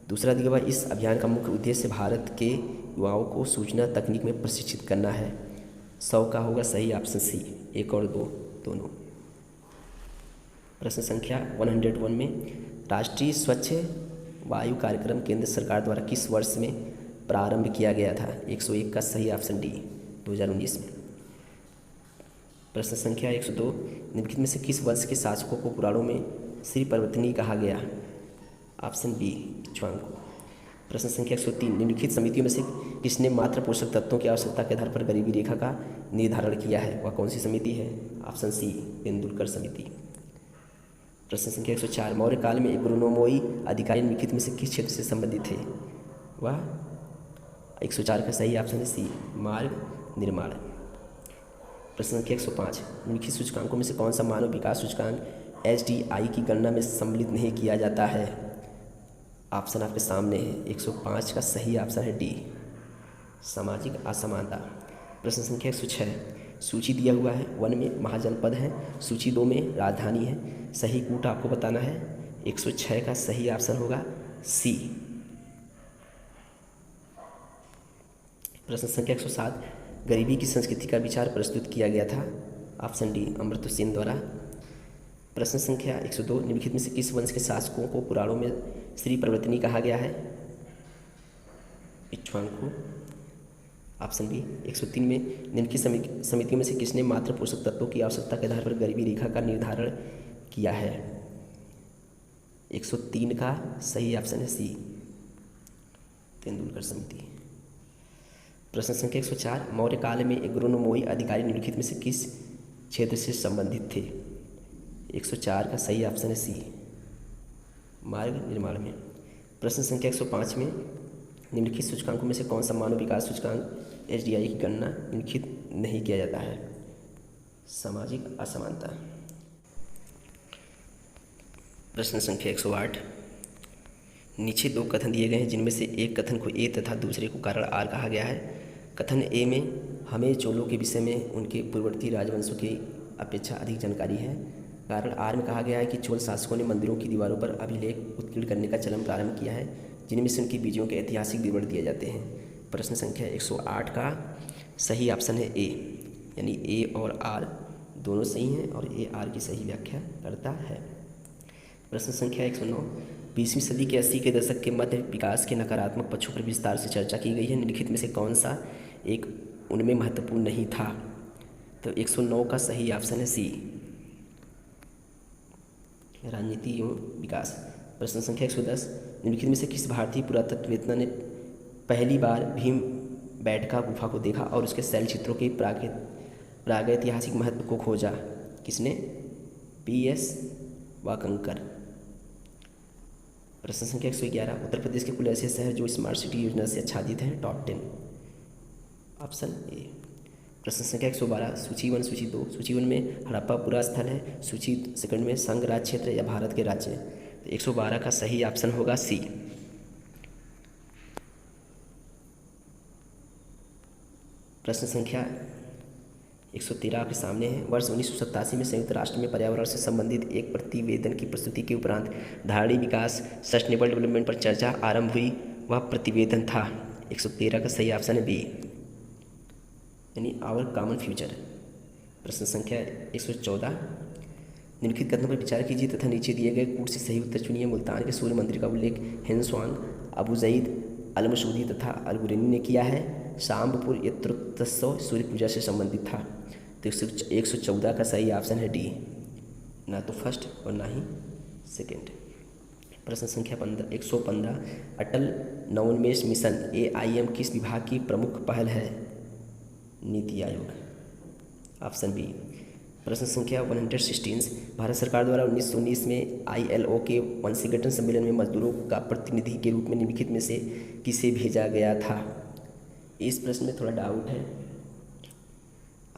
दूसरा दिया हुआ इस अभियान का मुख्य उद्देश्य भारत के युवाओं को सूचना तकनीक में प्रशिक्षित करना है। 100 का होगा सही ऑप्शन सी, 1 और 2 दोनों। प्रश्न संख्या 101 में राष्ट्रीय स्वच्छ वायु कार्यक्रम केंद्र सरकार द्वारा किस वर्ष में प्रारंभ किया गया था? 101 का सही ऑप्शन डी, 2019 में। प्रश्न संख्या 102, निम्नलिखित में से किस वंश के शासकों को पुराणों में श्री पर्वतनी कहा गया? Option B Ikshvaku. प्रश्न संख्या 103, निम्नलिखित समितियों में से किसने मात्र पोषक तत्वों की आवश्यकता के आधार पर गरीबी रेखा का निर्धारण किया है? वह कौन सी समिति है? ऑप्शन सी तेंदुलकर समिति। प्रश्न संख्या 104, मौर्य काल में ब्रुनोमोई अधिकारी निम्नलिखित में से किस क्षेत्र से संबंधित थे? वह 104 का सही ऑप्शन है सी, मार्ग निर्माण। प्रश्न संख्या 105, निम्नलिखित सूचकांकों में से कौन सा मानव विकास सूचकांक HDI की गणना में सम्मिलित नहीं किया जाता है? ऑप्शन आपके सामने है। 105 का सही ऑप्शन है डी, सामाजिक असमानता। प्रश्न संख्या 106, सूची दिया हुआ है 1 में महाजनपद है, सूची 2 में राजधानी है, सही कूट आपको बताना है। 106 का सही ऑप्शन होगा सी। प्रश्न संख्या 107, गरीबी की संस्कृति का विचार प्रस्तुत किया गया था। ऑप्शन डी अमर्त्य सेन द्वारा। प्रश्न संख्या 102, निम्नलिखित में से किस वंश के शासकों को पुराणों में श्री पर्वतनी कहा गया है? इक्ष्वाकु। Option B. 103 में निम्नलिखित समितियों में से किसने मात्र पोषक तत्वों की आवश्यकता के आधार पर गरीबी रेखा का निर्धारण किया है? 103 का सही ऑप्शन है सी, तेंदुलकर समिति। प्रश्न संख्या 104, मौर्य काल में एग्रोनोमोई अधिकारी निम्नलिखित में से किस क्षेत्र से संबंधित थे? 104 का सही ऑप्शन है सी, मार्ग निर्माण में। प्रश्न संख्या 105 में निम्नलिखित सूचकांकों में से कौन सा मानव विकास सूचकांक HDI की गणना निम्नलिखित नहीं किया जाता है? सामाजिक असमानता। प्रश्न संख्या 108, नीचे 2 कथन दिए गए हैं जिनमें से एक कथन को ए तथा दूसरे को कारण आर कहा गया है। कथन ए में हमें चोलों के विषय में उनके पूर्ववर्ती राजवंशों की अपेक्षा अधिक जानकारी है। कारण आर में कहा गया है कि चोल शासकों ने मंदिरों की दीवारों पर अभिलेख उत्कीर्ण करने का चलन प्रारंभ किया है, जिनमें से उनकी बीजों के ऐतिहासिक विवरण दिए जाते हैं। प्रश्न संख्या 108 का सही ऑप्शन है ए, यानी ए और आर दोनों सही हैं और ए आर की सही व्याख्या करता है। प्रश्न संख्या 109, 20वीं सदी के 80 के दशक के मध्य विकास के नकारात्मक पक्षों पर विस्तार से चर्चा की गई है। निम्नलिखित में से कौन सा एक उनमें महत्वपूर्ण नहीं था? तो 109 का सही ऑप्शन है सी, राजनीति एवं विकास। प्रश्न संख्या 110, निम्नलिखित में से किस भारतीय पुरातत्ववेत्ता ने पहली बार भीम बैठका गुफा को देखा और उसके शैल चित्रों के प्रागैतिहासिक महत्व को खोजा? किसने? PS वाकंकर। प्रश्न संख्या 111, उत्तर प्रदेश के कुल ऐसे शहर जो स्मार्ट सिटी योजना से आच्छादित हैं, टॉप 10। Option A. प्रश्न संख्या 112, सूची 1 सूची 2। सूची 1 में हड़प्पा पूरा स्थल है, सूची सेकंड में संघ राज्य क्षेत्र या भारत के राज्य। तो 112 का सही ऑप्शन होगा सी। प्रश्न संख्या 113 आपके सामने है। वर्ष 1987 में संयुक्त राष्ट्र में पर्यावरण से संबंधित एक प्रतिवेदन की प्रस्तुति के उपरांत धारणीय विकास सस्टेनेबल डेवलपमेंट पर चर्चा आरंभ हुई। वह प्रतिवेदन था? 113 का सही ऑप्शन है बी, यानी आवर कॉमन फ्यूचर। प्रश्न संख्या 114, निम्नलिखित कथनों पर विचार कीजिए तथा नीचे दिए गए कूट से सही उत्तर चुनिए। मुल्तान के सूर्य मंदिर का उल्लेख हिंदुस्वांग, अबू जईद अल मसूदी तथा अल गुरैनी ने किया है। शाम्बपुर यत्रोत्सव सूर्य पूजा से संबंधित था। तो 114 का सही ऑप्शन है डी, ना तो फर्स्ट और ना ही सेकेंड। प्रश्न संख्या 115, अटल नवोन्मेष मिशन AIM किस विभाग की प्रमुख पहल है? NITI Aayog, option B. प्रश्न संख्या 116, भारत सरकार द्वारा 1919 में ILO के वार्षिक सम्मेलन में मजदूरों का प्रतिनिधि के रूप में निम्नलिखित में से किसे भेजा गया था? इस प्रश्न में थोड़ा डाउट है।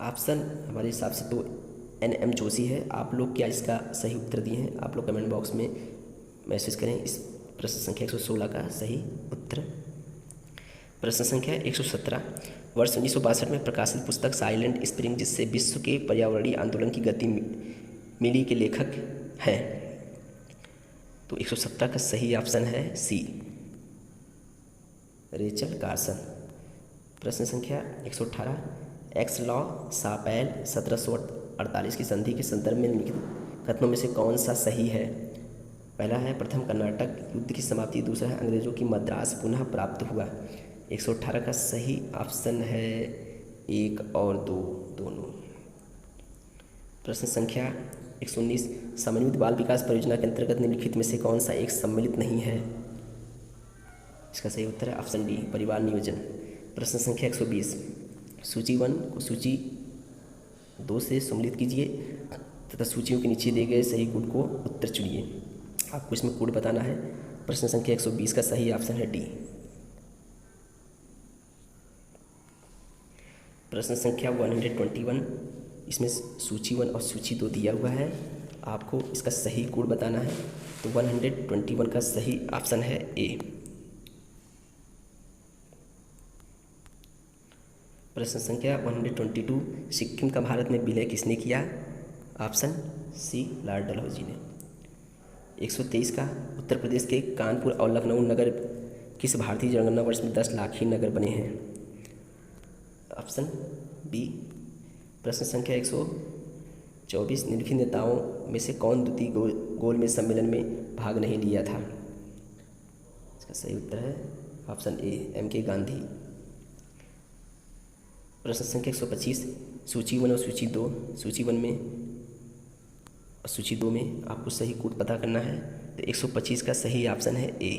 ऑप्शन हमारे हिसाब से तो NM जोशी है। आप लोग क्या इसका सही उत्तर दिए हैं? आप लोग कमेंट बॉक्स में मैसेज करें इस प्रश्न संख्या 116 का सही उत्तर। प्रश्न संख्या 117, वर्ष 1962 में प्रकाशित पुस्तक साइलेंट स्प्रिंग जिससे विश्व के पर्यावरणीय आंदोलन की गति मिली के लेखक हैं? तो 117 का सही ऑप्शन है सी, रेचल कार्सन। प्रश्न संख्या 118, एक्स लॉ सापैल 1748 की संधि के संदर्भ में निम्नलिखित कथनों में से कौन सा सही है? पहला है प्रथम कर्नाटक युद्ध की समाप्ति, दूसरा है अंग्रेजों की मद्रास पुनः प्राप्त हुआ। 118 का सही ऑप्शन है 1 और 2 दोनों। प्रश्न संख्या 119, समन्वित बाल विकास परियोजना के अंतर्गत निम्नलिखित में से कौन सा एक सम्मिलित नहीं है? इसका सही उत्तर है ऑप्शन डी, परिवार नियोजन। प्रश्न संख्या 120, सूची 1 को सूची 2 से सम्मिलित कीजिए तथा सूचियों के नीचे दिए गए सही कोड को उत्तर चुनिए। आपको इसमें कोड बताना है। प्रश्न संख्या 120 का सही ऑप्शन है डी। प्रश्न संख्या 121, इसमें सूची 1 और सूची 2 दिया हुआ है। आपको इसका सही कोड बताना है। तो 121 का सही ऑप्शन है ए। प्रश्न संख्या 122, सिक्किम का भारत में विलय किसने किया? ऑप्शन सी, लॉर्ड डलहौजी ने। 123 का, उत्तर प्रदेश के कानपुर और लखनऊ नगर किस भारतीय जनगणना वर्ष में 10 लाखीय नगर बने हैं? Option B. प्रश्न संख्या 124, निम्नलिखित नेताओं में से कौन द्वितीय गोलमेज सम्मेलन में भाग नहीं लिया था? इसका सही उत्तर है ऑप्शन ए, MK गांधी। प्रश्न संख्या 125, सूची 1 और सूची 2, सूची 1 में और सूची 2 में आपको सही कोड पता करना है। तो 125 का सही ऑप्शन है ए।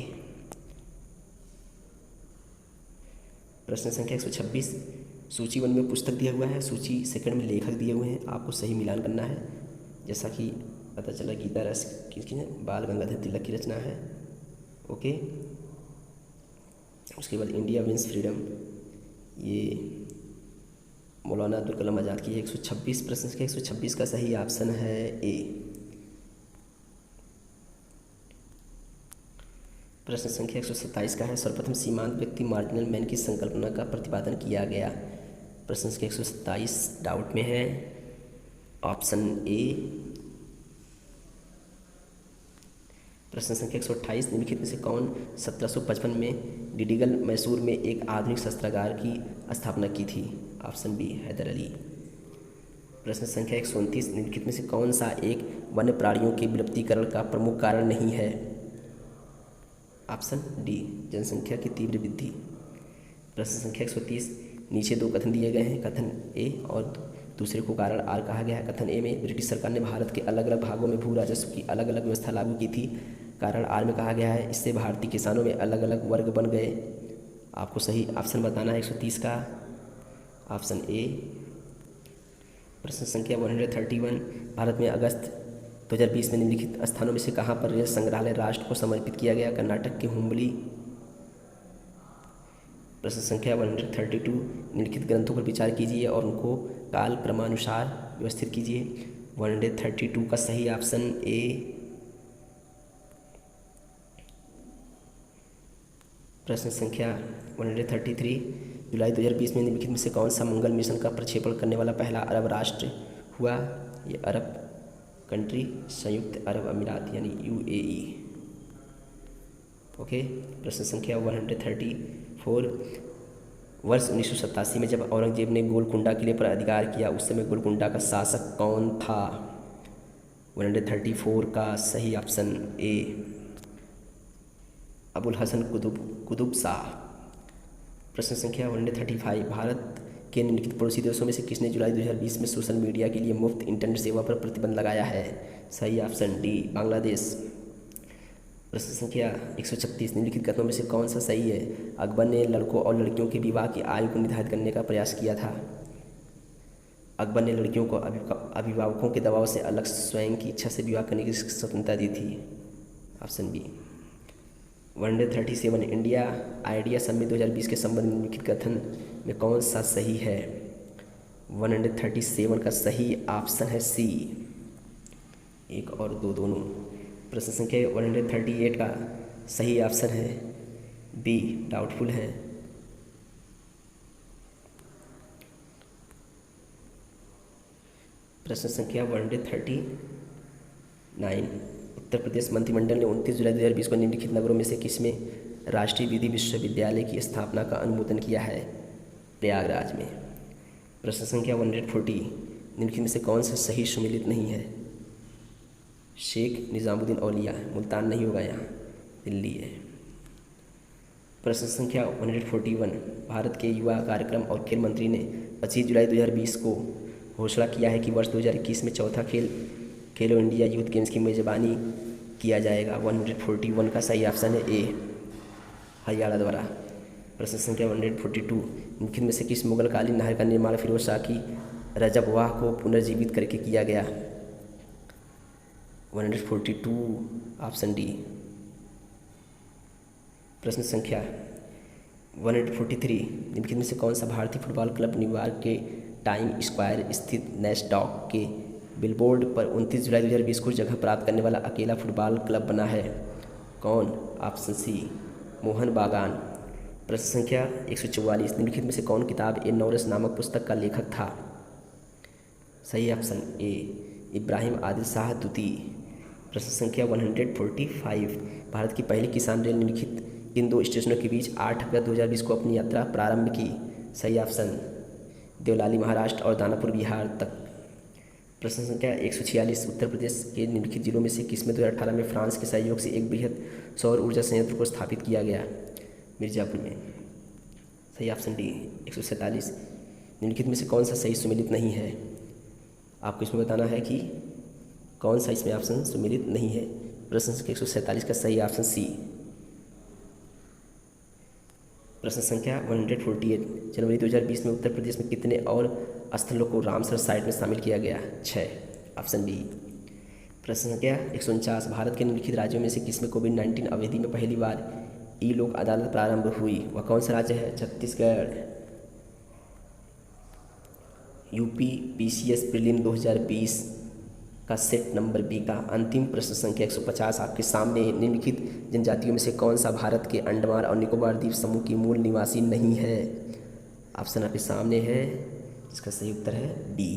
प्रश्न संख्या 126, सूची 1 में पुस्तक दिया हुआ है, सूची 2 में लेखक दिए हुए हैं। आपको सही मिलान करना है। जैसा कि पता चला गीता रस किसकी है? बाल गंगाधर तिलक की रचना है। ओके, उसके बाद इंडिया विंस फ्रीडम, ये मौलाना अब्दुल कलाम आज़ाद की है। 126, प्रश्न संख्या 126 का सही ऑप्शन है ए। प्रश्न संख्या 127 का है, सर्वप्रथम सीमांत व्यक्ति मार्जिनल मैन की संकल्पना का प्रतिपादन किया गया। प्रश्न संख्या 127 डाउट में है, ऑप्शन ए। प्रश्न संख्या 128, निम्नलिखित में से कौन 1755 में डिडिगल मैसूर में एक आधुनिक शस्त्रागार की स्थापना की थी? Option B, Hyder Ali. प्रश्न संख्या 129, निम्नलिखित में से कौन सा एक वन्य प्राणियों के विलुप्तीकरण का प्रमुख कारण नहीं है? ऑप्शन डी, जनसंख्या की तीव्र वृद्धि। प्रश्न संख्या 130, नीचे 2 कथन दिए गए हैं, कथन ए और दूसरे को कारण आर कहा गया है। कथन ए में ब्रिटिश सरकार ने भारत के अलग अलग भागों में भू राजस्व की अलग अलग व्यवस्था लागू की थी। कारण आर में कहा गया है इससे भारतीय किसानों में अलग अलग वर्ग बन गए। आपको सही ऑप्शन बताना है 130 का, ऑप्शन ए। प्रश्न संख्या 131, भारत में अगस्त 2020 में निम्नलिखित स्थानों में से कहाँ पर रेल संग्रहालय राष्ट्र को समर्पित किया गया? कर्नाटक के हुम्बली। प्रश्न संख्या 132, निम्नलिखित ग्रंथों पर विचार कीजिए और उनको काल क्रमानुसार व्यवस्थित कीजिए। 132 का सही ऑप्शन ए। प्रश्न संख्या 133, जुलाई 2020 में निम्नलिखित में से कौन सा मंगल मिशन का प्रक्षेपण करने वाला पहला अरब राष्ट्र हुआ? ये अरब कंट्री संयुक्त अरब अमीरात यानी UAE। ओके, प्रश्न संख्या 134, वर्ष 1987 में जब औरंगजेब ने गोलकुंडा किले पर अधिकार किया उस समय गोलकुंडा का शासक कौन था? 134 का सही ऑप्शन ए अबुल हसन कुतुब शाह। प्रश्न संख्या 135, भारत के निम्नलिखित पड़ोसी देशों में से किसने जुलाई 2020 में सोशल मीडिया के लिए मुफ्त इंटरनेट सेवा पर प्रतिबंध लगाया है? सही ऑप्शन डी बांग्लादेश। प्रश्न संख्या 136, निम्नलिखित कथनों में से कौन सा सही है? अकबर ने लड़कों और लड़कियों के विवाह की आयु को निर्धारित करने का प्रयास किया था। अकबर ने लड़कियों को अभिभावकों के दबाव से अलग स्वयं की इच्छा से विवाह करने की स्वतंत्रता दी थी। Option B. 137, India idea summit 2020 के संबंध में निम्नलिखित कथन में कौन सा सही है? 137 का सही ऑप्शन है सी, 1 और 2 दोनों। प्रश्न संख्या 138 का सही ऑप्शन है बी, डाउटफुल है। प्रश्न संख्या 139, उत्तर प्रदेश मंत्रिमंडल ने 29 जुलाई 2020 को निम्नलिखित नगरों में से किसमें राष्ट्रीय विधि विश्वविद्यालय की स्थापना का अनुमोदन किया है? प्रयागराज में। प्रश्न संख्या 140, निम्नलिखित में से कौन सा सही सुमेलित नहीं है? शेख निज़ामुद्दीन औलिया, मुल्तान नहीं होगा, यहाँ दिल्ली है। प्रश्न संख्या 141, भारत के युवा कार्यक्रम और खेल मंत्री ने 25 जुलाई 2020 को घोषणा किया है कि वर्ष 2021 में चौथा खेलो इंडिया यूथ गेम्स की मेज़बानी किया जाएगा। 141 का सही ऑप्शन है ए, हरियाणा द्वारा। प्रश्न संख्या 142, निम्नलिखित में से किस मुगलकालीन नहर का निर्माण फिरोज शाह की रजबवाह को पुनर्जीवित करके किया गया? 142 ऑप्शन डी। प्रश्न संख्या 143, निम्नलिखित में से कौन सा भारतीय फुटबॉल क्लब न्यूयॉर्क के टाइम स्क्वायर स्थित नैसडॉक के बिलबोर्ड पर 29 जुलाई 2020 को जगह प्राप्त करने वाला अकेला फुटबॉल क्लब बना है? कौन? ऑप्शन सी, मोहन बागान। प्रश्न संख्या 144, निम्नलिखित में से कौन किताब ए नौरस नामक पुस्तक का लेखक था? सही ऑप्शन ए, इब्राहिम आदिल शाह द्वितीय। प्रश्न संख्या 145, भारत की पहली किसान रेल निम्नलिखित इन दो स्टेशनों के बीच 8 अगस्त 2020 को अपनी यात्रा प्रारंभ की? सही ऑप्शन देवलाली महाराष्ट्र और दानापुर बिहार तक। प्रश्न संख्या 146, उत्तर प्रदेश के निम्नलिखित जिलों में से किसमें 2018 में फ्रांस के सहयोग से एक बृहद सौर ऊर्जा संयंत्र को स्थापित किया गया? मिर्जापुर में। सही ऑप्शन डी। 147, निम्नलिखित में से कौन सा सही सुमेलित नहीं है? आपको इसमें बताना है कि कौन सा इसमें ऑप्शन सुमेलित नहीं है। प्रश्न संख्या 147 का सही ऑप्शन सी। प्रश्न संख्या 148, जनवरी 2020 में उत्तर प्रदेश में कितने और स्थलों को रामसर साइट में शामिल किया गया? 6, ऑप्शन बी। प्रश्न संख्या 149, भारत के निम्नलिखित राज्यों में से किसमें कोविड-19 अवधि में पहली बार ई लोक अदालत प्रारंभ हुई? वह कौन सा राज्य है? छत्तीसगढ़। यूपी पीसीएस प्रीलिम 2020 का सेट नंबर बी का अंतिम प्रश्न संख्या 150 आपके सामने, निम्नलिखित जनजातियों में से कौन सा भारत के अंडमान और निकोबार द्वीप समूह की मूल निवासी नहीं है? ऑप्शन आपके सामने है, इसका सही उत्तर है डी।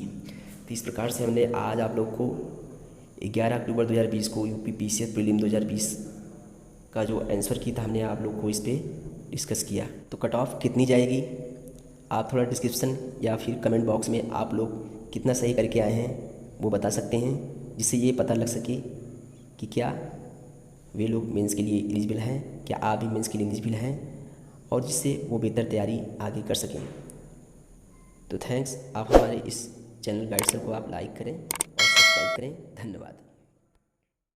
तो इस प्रकार से हमने आज आप लोग को 11 अक्टूबर 2020 को यूपी पीसीएस प्रीलिम 2020 का जो आंसर की था हमने आप लोग को इस पर डिस्कस किया। तो कट ऑफ कितनी जाएगी आप थोड़ा डिस्क्रिप्शन या फिर कमेंट बॉक्स में आप लोग कितना सही करके आए हैं वो बता सकते हैं, जिससे ये पता लग सके कि क्या वे लोग मेंस के लिए एलिजिबल हैं, क्या आप भी मेंस के लिए एलिजिबल हैं, और जिससे वो बेहतर तैयारी आगे कर सकें। तो थैंक्स, आप हमारे इस चैनल गाइड सर को आप लाइक करें और सब्सक्राइब करें। धन्यवाद।